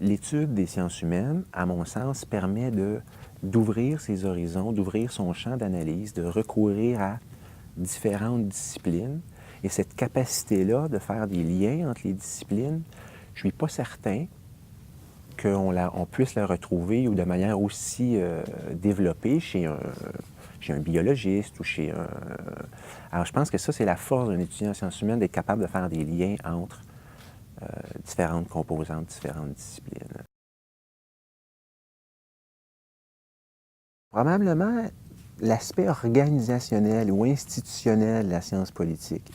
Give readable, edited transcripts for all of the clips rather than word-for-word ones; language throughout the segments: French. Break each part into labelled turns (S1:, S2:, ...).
S1: l'étude des sciences humaines, à mon sens, permet d'ouvrir ses horizons, d'ouvrir son champ d'analyse, de recourir à différentes disciplines. Et cette capacité-là de faire des liens entre les disciplines, je ne suis pas certain qu'on puisse la retrouver ou de manière aussi développée chez un biologiste ou chez un... Alors, je pense que ça, c'est la force d'un étudiant en sciences humaines, d'être capable de faire des liens entre différentes composantes, différentes disciplines. Probablement, l'aspect organisationnel ou institutionnel de la science politique.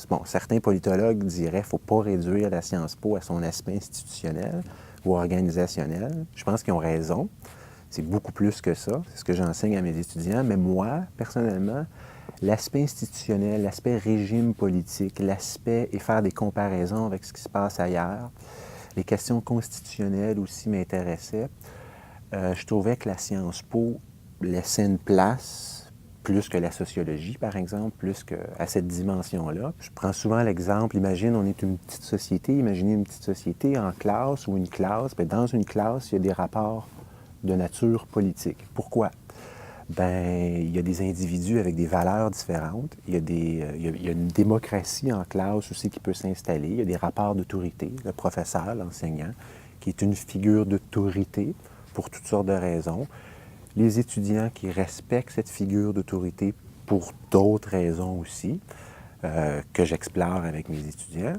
S1: Bon, certains politologues diraient qu'il ne faut pas réduire la science po à son aspect institutionnel ou organisationnel. Je pense qu'ils ont raison. C'est beaucoup plus que ça. C'est ce que j'enseigne à mes étudiants. Mais moi, personnellement, l'aspect institutionnel, l'aspect régime politique, l'aspect et faire des comparaisons avec ce qui se passe ailleurs, les questions constitutionnelles aussi m'intéressaient. Je trouvais que la science po laissait une place, plus que la sociologie, par exemple, plus qu'à cette dimension-là. Je prends souvent l'exemple, imagine, on est une petite société, imaginez une petite société en classe ou une classe. Bien, dans une classe, il y a des rapports de nature politique. Pourquoi? Bien, il y a des individus avec des valeurs différentes. Il y a une démocratie en classe aussi qui peut s'installer. Il y a des rapports d'autorité. Le professeur, l'enseignant, qui est une figure d'autorité pour toutes sortes de raisons. Les étudiants qui respectent cette figure d'autorité pour d'autres raisons aussi, que j'explore avec mes étudiants.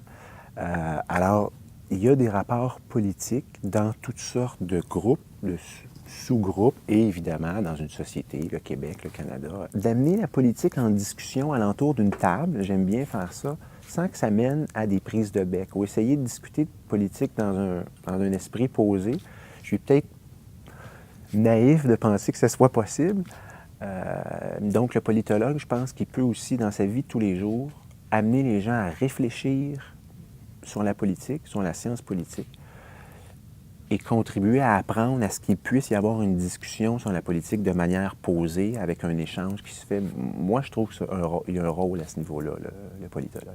S1: Alors, il y a des rapports politiques dans toutes sortes de groupes, de sous-groupes, et évidemment dans une société, le Québec, le Canada. D'amener la politique en discussion alentour d'une table, j'aime bien faire ça, sans que ça mène à des prises de bec, ou essayer de discuter de politique dans un esprit posé. Je suis peut-être naïf de penser que ce soit possible. Donc, le politologue, je pense qu'il peut aussi, dans sa vie de tous les jours, amener les gens à réfléchir sur la politique, sur la science politique, et contribuer à apprendre à ce qu'il puisse y avoir une discussion sur la politique de manière posée, avec un échange qui se fait. Moi, je trouve qu'il y a un rôle à ce niveau-là, le politologue.